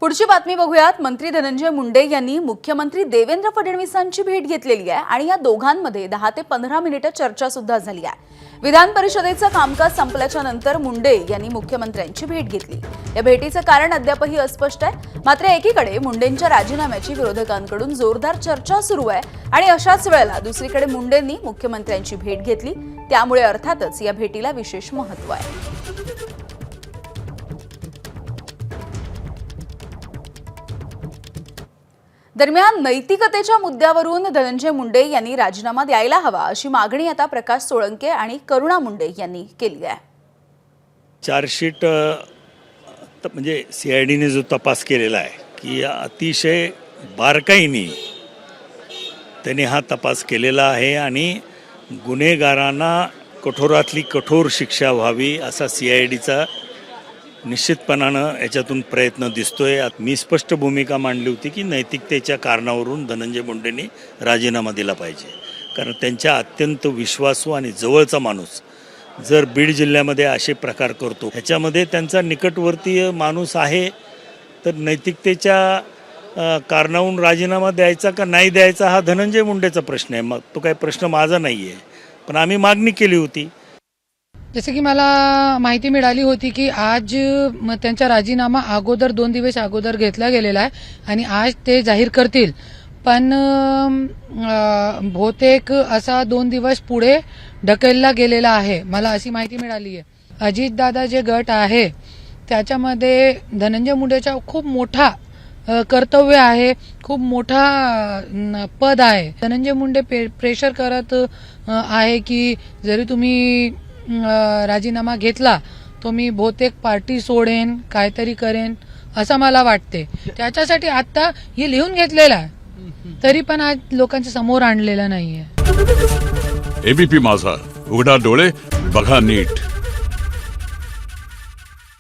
पुढची बातमी बघूयात। मंत्री धनंजय मुंडे यांनी मुख्यमंत्री देवेंद्र फडणवीसांची भेट घेतलेली आहे आणि या दोघांमध्ये 10 ते 15 मिनिटे चर्चा सुद्धा झाली आहे। विधान परिषदेचं कामकाज संपल्याच्या नंतर मुंडे यांनी मुख्यमंत्र्यांची भेट घेतली। या भेटीचं कारण अद्यापही अस्पष्ट आहे। मात्र एकीकडे मुंडेंच्या राजीनाम्याची विरोधकांकडून जोरदार चर्चा सुरू आहे आणि अशाच वेळेला दुसरीकडे मुंडेंनी मुख्यमंत्र्यांची भेट घेतली, त्यामुळे अर्थातच या भेटीला विशेष महत्त्व आहे। दरम्यान नैतिकतेच्या मुद्द्यावरून धनंजय मुंडे यांनी राजीनामा द्यायला हवा अशी मागणी आता प्रकाश सोळंके आणि करुणा मुंडे यांनी केली आहे। चार्जशीट म्हणजे CIDने जो तपास केलेला आहे की अतिशय बारकाईने त्याने हा तपास केलेला आहे आणि गुन्हेगारांना कठोरातली कठोर शिक्षा व्हावी असा CIDचा निश्चितपणानं याच्यातून प्रयत्न दिसतोय। मी स्पष्ट भूमिका मांडली होती की नैतिकतेच्या कारणावरून धनंजय मुंडेंनी राजीनामा दिला पाहिजे, कारण त्यांच्या अत्यंत विश्वासू आणि जवळचा माणूस जर बीड जिल्ह्यामध्ये असे प्रकार करतो, ह्याच्यामध्ये त्यांचा निकटवर्तीय माणूस आहे, तर नैतिकतेच्या कारणावरून राजीनामा द्यायचा का नाही द्यायचा हा धनंजय मुंडेचा प्रश्न आहे। मग तो काही प्रश्न माझा नाही आहे, पण आम्ही मागणी केली होती। जसे की मला माहिती मिळाली होती की आज त्यांचा राजीनामा अगोदर 2 दिवस अगोदर घेतला गेलेला आहे आणि आज ते जाहीर करतील, पण बहुतेक असा 2 दिवस पुढे ढकलला गेलेला आहे, मला अशी माहिती मिळाली आहे। अजितदादा जे गट आहे त्याच्यामध्ये धनंजय मुंडेचा खूप मोठा कर्तव्य आहे, खूप मोठा पद आहे। धनंजय मुंडे प्रेशर करत आहे की जरी तुम्ही राजीनामा घेतला तो मी बहुतेक पार्टी सोडेन, काहीतरी करेन असं मला वाटते। त्याच्यासाठी आता हे लिहून घेतलेलं आहे, तरी पण आज लोकांच्या समोर आणलेलं नाहीये। ABP माझा, उघडा डोळे बघा नीट।